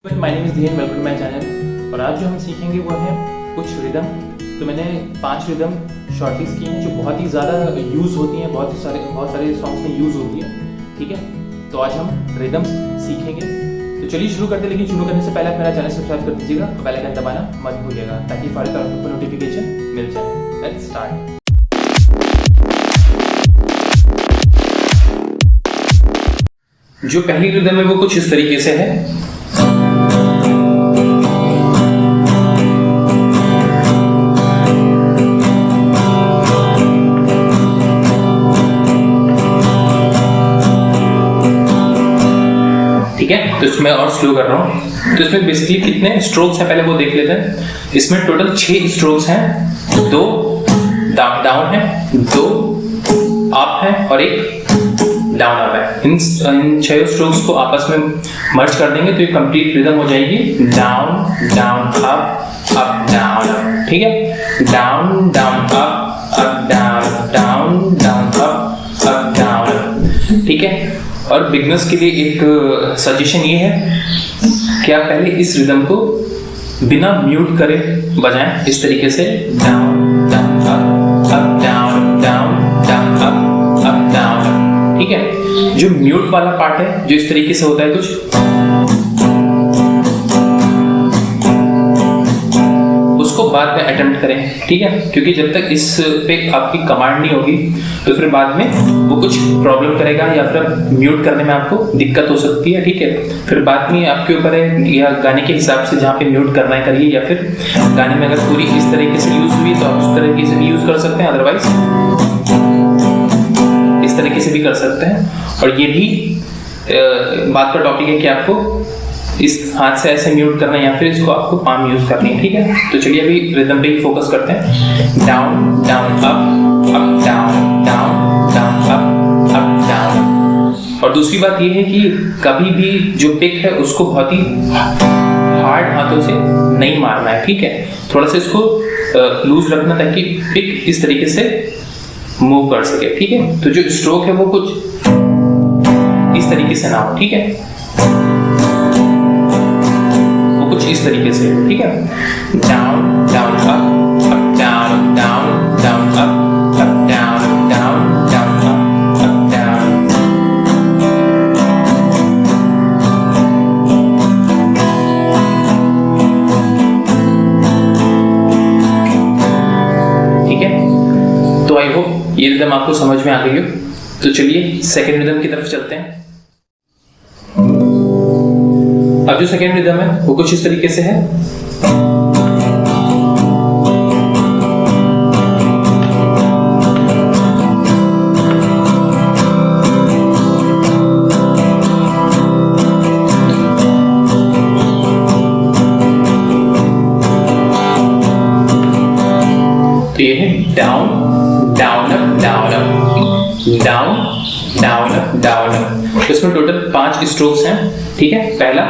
My name is Dhiren, welcome to my channel. और आज जो हम सीखेंगे वो है कुछ रिदम। तो मैंने 5 रिदम शॉर्टलिस्ट किए हैं जो बहुत ही ज़्यादा यूज़ होती हैं, बहुत सारे सॉन्ग्स में यूज़ होती है। ठीक है, तो आज हम रिदम सीखेंगे। तो चलिए शुरू करते हैं, लेकिन शुरू करने से पहले आप मेरा चैनल सब्सक्राइब कर दीजिएगा और बेल आइकन दबाना मत भूलिएगा ताकि फौरन आपको नोटिफिकेशन मिल जाए। Let's start. जो पहली रिदम है वो कुछ इस तरीके से है। ठीक है, तो इसमें और स्लो कर रहा हूँ। तो इसमें बेसिकली कितने स्ट्रोक्स हैं पहले वो देख लेते हैं। इसमें टोटल 6 स्ट्रोक्स हैं, 2 डाउन है, 2 अप है और 1 डाउन अप है। इन 6 स्ट्रोक्स को आपस में मर्ज कर देंगे तो ये कंप्लीट रिदम हो जाएगी। Down down up up down up. ठीक है, down down up down down down up down. ठीक है, और बिगनर्स के लिए एक सजेशन ये है कि आप पहले इस रिदम को बिना म्यूट करे बजाएं, इस तरीके से down down up down down down up down. ठीक है, जो म्यूट वाला पार्ट है जो इस तरीके से होता है कुछ, उसको बाद में अटेम्प्ट करें। ठीक है, क्योंकि जब तक इस पे आपकी कमांड नहीं होगी तो फिर बाद में वो कुछ प्रॉब्लम करेगा या फिर म्यूट करने में आपको दिक्कत हो सकती है। ठीक है, फिर बाद में आपके ऊपर है, या गाने के हिसाब से जहाँ पे म्यूट करना है करिए, या फिर गाने में अगर पूरी इस तरीके से यूज हुई तो आप उस तरीके से भी यूज कर सकते हैं, अदरवाइज इस तरीके से भी कर सकते हैं। और ये भी बात का टॉपिक है कि आपको इस हाथ से ऐसे म्यूट करना है या फिर इसको आपको पाम यूज करनी है। ठीक है, तो चलिए अभी रिदम पे ही फोकस करते हैं। Down down up down down down up down. और दूसरी बात ये है कि कभी भी जो पिक है उसको बहुत ही हार्ड हाथों से नहीं मारना है। ठीक है, थोड़ा सा इसको लूज रखना ताकि पिक इस तरीके से मूव कर सके। ठीक है, तो जो स्ट्रोक है वो कुछ इस तरीके से ना हो। ठीक है, कुछ इस तरीके से। ठीक है, down down up down down down up down down down up down. ठीक है, तो आई होप ये रिदम आपको समझ में आ गई हो। तो चलिए सेकेंड रिदम की तरफ चलते हैं। अब जो सेकेंड रिदम है वो कुछ इस तरीके से है। तो ये है down down up down up down down up down up. तो इसमें टोटल 5 स्ट्रोक्स हैं। ठीक है, पहला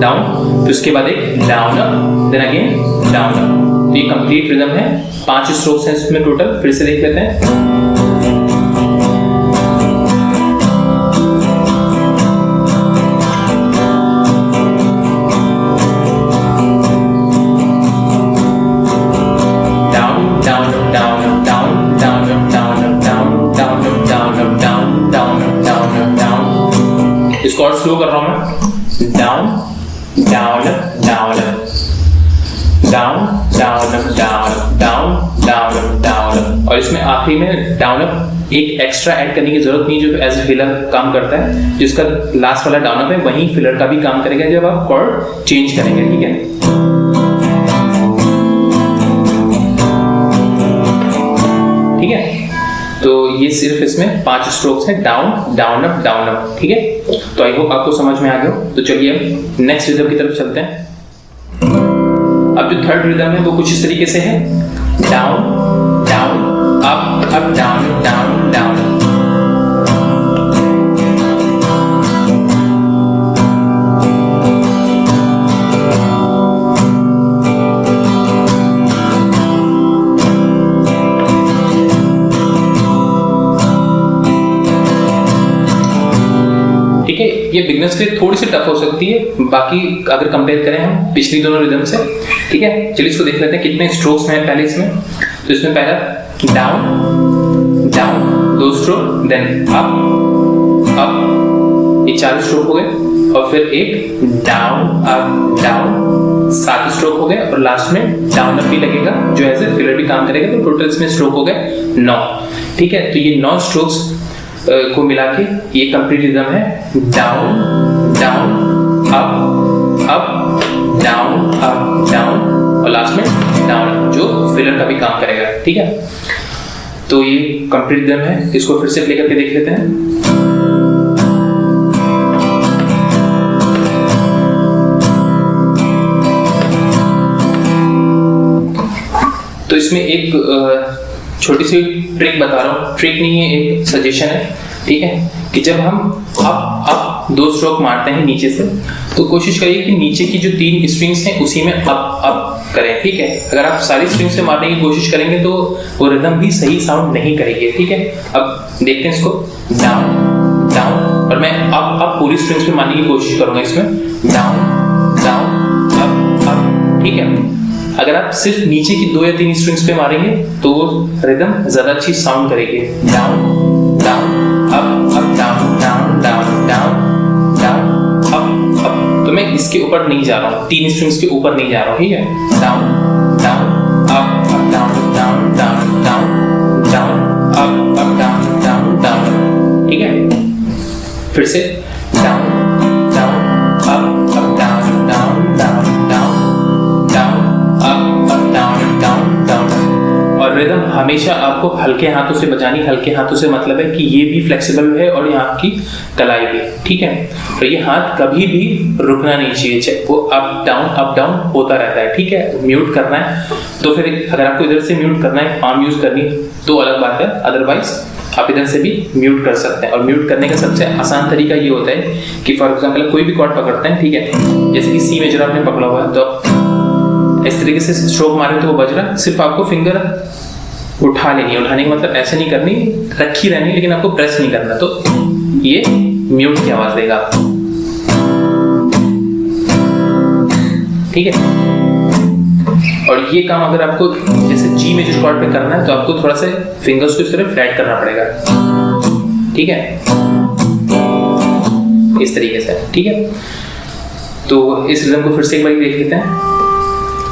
डाउन, फिर उसके बाद एक down up, then again down up. तो ये कंप्लीट रिदम है। 5 स्ट्रोक्स हैं इसमें टोटल। फिर से देख लेते हैं। इसको और स्लो कर रहा हूं मैं। Down down down down down down down down down. और इसमें आखिरी में डाउन अप एक एक्स्ट्रा ऐड करने की जरूरत नहीं, जो एज ए फिलर काम करता है। जिसका लास्ट वाला डाउन अप है वही फिलर का भी काम करेगा जब आप कॉर्ड चेंज करेंगे। ठीक है, ठीक है, तो ये सिर्फ इसमें 5 स्ट्रोक्स हैं, down down up down up. ठीक है, तो आई होप आपको समझ में आ गया। तो चलिए अब नेक्स्ट रिदम की तरफ चलते हैं। अब जो थर्ड रिदम है वो कुछ इस तरीके से है। Down down up up down down down. ये बिगनर्स के लिए थोड़ी सी टफ हो सकती है, बाकी अगर कंपेयर करें हम पिछली दोनों रिदम से। ठीक है, चलिए इसको देख लेते हैं कितने स्ट्रोक्स हैं पहले इसमें। तो इसमें पहला down down 2 stroke, then up up, ये 4 स्ट्रोक हो गए, और फिर एक डाउन अप डाउन 7 स्ट्रोक हो गए, और लास्ट में डाउन अप भी लगेगा जो एज ए फिलर भी काम करेगा। तो टोटल इसमें स्ट्रोक हो गए 9। ठीक है, तो ये 9 स्ट्रोक्स को मिला के ये कंप्लीट रिदम है down down up up down और लास्ट में डाउन जो फिलर का भी काम करेगा। ठीक है, तो ये कंप्लीट रिदम है, इसको फिर से प्ले करके देख लेते हैं। तो इसमें एक छोटी सी ट्रिक बता रहा हूँ, ट्रिक नहीं है, एक सजेशन है। ठीक है, कि जब हम अप 2 स्ट्रोक मारते हैं नीचे से, तो कोशिश करिए कि नीचे की जो 3 स्ट्रिंग्स हैं उसी में अप करें। ठीक है, अगर आप सारी स्ट्रिंग से मारने की कोशिश करेंगे तो वो रिदम भी सही साउंड नहीं करेगी। ठीक है, अब देखते हैं इसको डाउन डाउन, और मैं अप पूरी स्ट्रिंग्स पे मारने की कोशिश करूंगा इसमें डाउन डाउन अप। ठीक है, अगर आप सिर्फ नीचे की 2 या 3 स्ट्रिंग्स पे मारेंगे तो रिदम ज्यादा अच्छी साउंड करेगी। Down down up up down down down down down up up. तो मैं इसके ऊपर नहीं जा रहा हूँ, 3 स्ट्रिंग्स के ऊपर नहीं जा रहा हूँ। ठीक है, down down up up down down down down down up down down down. ठीक है, फिर से down down up up down down down down down up down down down. और रिदम हमेशा आपको हल्के हाथों से बजानी। हल्के हाथों से मतलब है कि ये भी फ्लेक्सिबल है और यहाँ की कलाई भी। ठीक है, तो ये हाथ कभी भी रुकना नहीं चाहिए, वो अप डाउन होता रहता है। ठीक है, म्यूट करना है तो फिर अगर आपको इधर से म्यूट करना है, पाम यूज करनी है तो अलग बात है, अदरवाइज आप इधर से भी म्यूट कर सकते हैं। और म्यूट करने का सबसे आसान तरीका ये होता है कि फॉर एग्जाम्पल कोई भी कॉर्ड पकड़ते हैं, ठीक है, जैसे कि सी मेजर आपने पकड़ा हुआ है, तो इस तरीके से स्ट्रोक मारे तो वो बज रहा, सिर्फ आपको फिंगर उठा लेनी है। उठाने का मतलब ऐसे नहीं करनी, रखी रहनी, लेकिन आपको प्रेस नहीं करना, तो ये म्यूट की आवाज देगा। ठीक है, और ये काम अगर आपको जैसे जी मेजर कॉर्ड पे करना है तो आपको थोड़ा सा फिंगर्स को इस तरह फ्लैट करना पड़ेगा। ठीक है, इस तरीके से। ठीक है, तो इस रिदम को फिर से एक बार देख लेते हैं।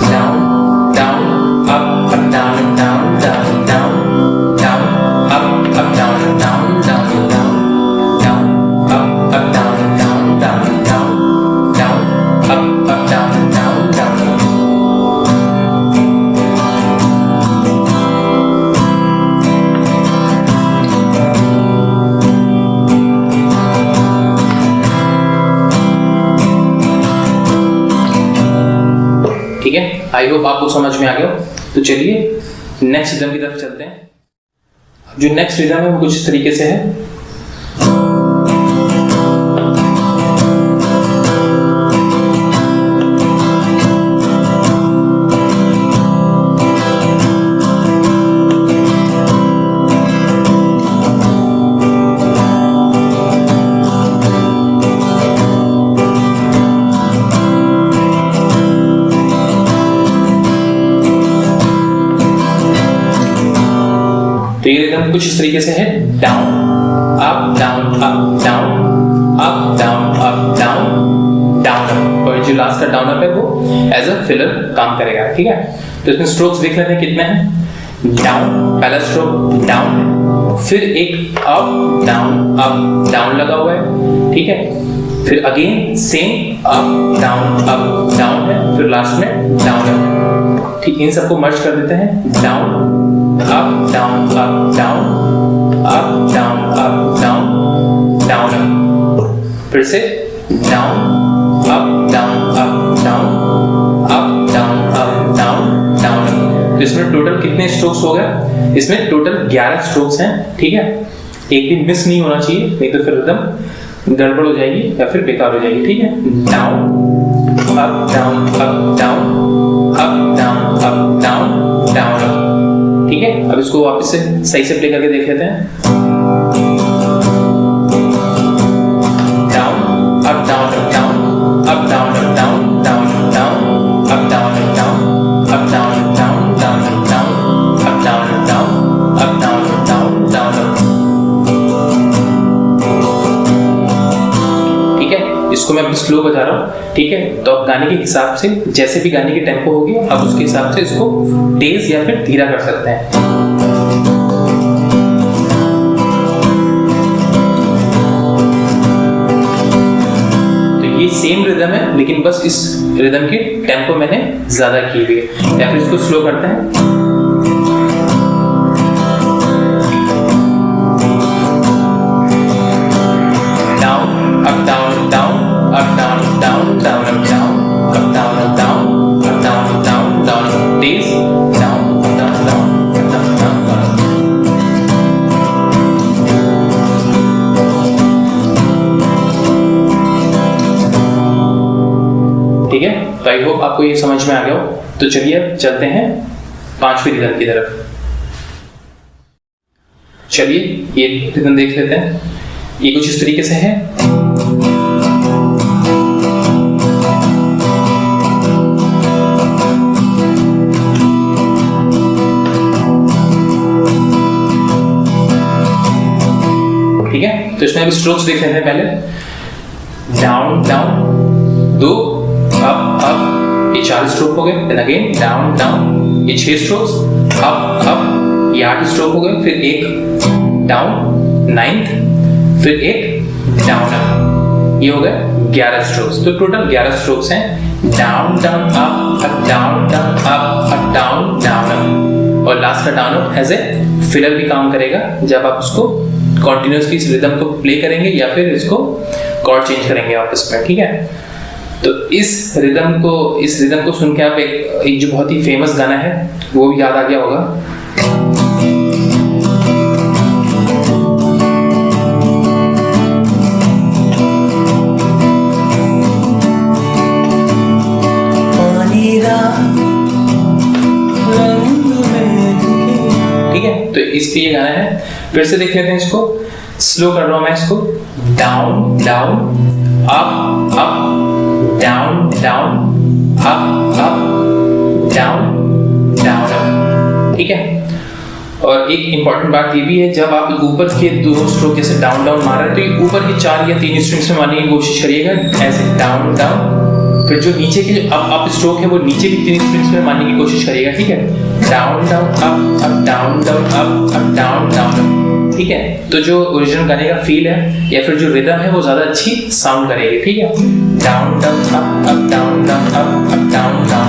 Down down up up down down down down down up up down down down down down up up down down down down down up up down down down. ठीक है, आई होप आपको समझ में आ गया। तो चलिए नेक्स्ट रिदम की तरफ चलते हैं। जो नेक्स्ट रिदम है वो कुछ इस तरीके से है। तो ये रिदम कुछ इस तरीके से है, down up down up down up down up down down, और जो लास्ट का डाउन अप है वो एज अ फिलर काम करेगा। ठीक है, तो इसमें स्ट्रोक्स देख लेते हैं कितने हैं। डाउन, पहला स्ट्रोक डाउन है, फिर एक अप डाउन लगा हुआ है। ठीक है, फिर अगेन सेम अप डाउन है, फिर लास्ट में डाउन है। ठीक, इन सबको मर्ज कर देते हैं, down up down up down up down up down down up, फिर से down up down up down up down up down down up. तो इसमें टोटल कितने स्ट्रोक्स हो गए? इसमें टोटल 11 स्ट्रोक्स हैं। ठीक है, एक भी मिस नहीं होना चाहिए, नहीं तो फिर एकदम गड़बड़ हो जाएगी या फिर बेकार हो जाएगी। ठीक है, down up down up down up down up down down up. ठीक है, अब इसको वापस से सही से प्ले करके देख लेते हैं। डाउन रहा हूँ, ठीक है। तो आप गाने के हिसाब से, जैसे भी गाने की टेम्पो होगी, आप उसके हिसाब से इसको तेज या फिर धीरा कर सकते हैं। ये सेम रिदम है, लेकिन बस इस रिदम की टेम्पो मैंने ज्यादा की हुई है। या फिर इसको स्लो करते हैं। Down up down down up down down down up down up down up down up down down down तेज down down down down down. ठीक है, तो आई होप आपको ये समझ में आ गया हो। तो चलिए अब चलते हैं 5वीं रिदम की तरफ। चलिए ये रिदम देख लेते हैं। ये कुछ इस तरीके से है। ठीक है, तो इसमें अभी स्ट्रोक्स देख लेते हैं पहले। डाउन डाउन, 2 अप अप, ये 4 स्ट्रोक हो गए। देन अगेन डाउन डाउन, ये 6 स्ट्रोक्स। अप अप, ये 8 स्ट्रोक हो गए। फिर एक डाउन 9th, फिर एक डाउन अप, ये हो गए 11 स्ट्रोक्स। तो टोटल 11 स्ट्रोक्स हैं। Down down up up down down up up down down up. और लास्ट का down up as a filler भी काम करेगा जब आप उसको कॉन्टिन्यूसली इस रिदम को प्ले करेंगे या फिर इसको कॉर्ड चेंज करेंगे आपस में। ठीक है, तो इस रिदम को सुन के आप एक जो बहुत ही फेमस गाना है वो भी याद आ गया होगा। ठीक है, तो इस पे ये गाना है। फिर से देख लेते हैं इसको। स्लो कर रहा हूं मैं इसको। Down down up up down down up up down down up. ठीक है, और एक इंपॉर्टेंट बात ये भी है, जब आप ऊपर के 2 स्ट्रोक जैसे डाउन डाउन मार रहे हैं तो ये ऊपर के 4 या 3 स्ट्रिंग्स में मारने की कोशिश करिएगा, ऐसे डाउन डाउन। फिर जो नीचे के जो अप स्ट्रोक है वो नीचे की 3 स्ट्रिंग्स में मारने की कोशिश करिएगा। ठीक है, down down up down down up down down. ठीक है, तो जो ओरिजिनल गाने का फील है या फिर जो रिदम है वो ज्यादा अच्छी साउंड करेगी। ठीक है, down down up down down up down down.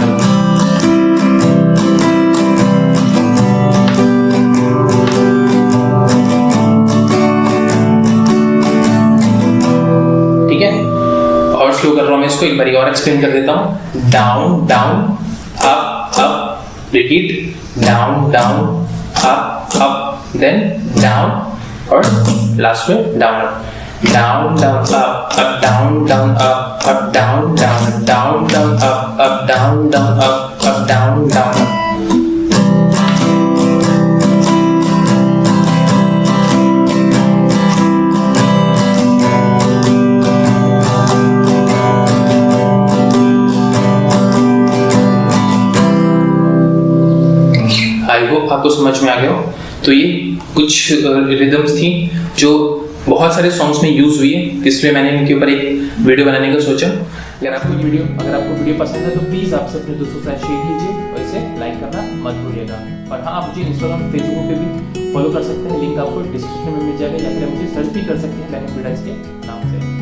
ठीक है, और स्लो कर रहा हूं मैं इसको, एक बार और एक्सप्लेन कर देता हूं। Down down up repeat, down down up then down, और लास्ट में down up. Down down up down down up down down down down up down down up down down. I hope आपको समझ में आ गया हो। तो ये कुछ रिदम्स थी जो बहुत सारे सॉन्ग्स में यूज हुई है, इसलिए मैंने इनके ऊपर एक वीडियो बनाने का सोचा। अगर आपको वीडियो पसंद है तो प्लीज आप अपने दोस्तों के साथ शेयर कीजिए और इसे लाइक करना मत भूलिएगा। और हाँ, आप मुझे इंस्टाग्राम फेसबुक पे भी फॉलो कर सकते हैं, लिंक आपको डिस्क्रिप्शन में मिल जाएगा, या फिर मुझे सर्च भी कर सकते हैं मैंने के नाम से।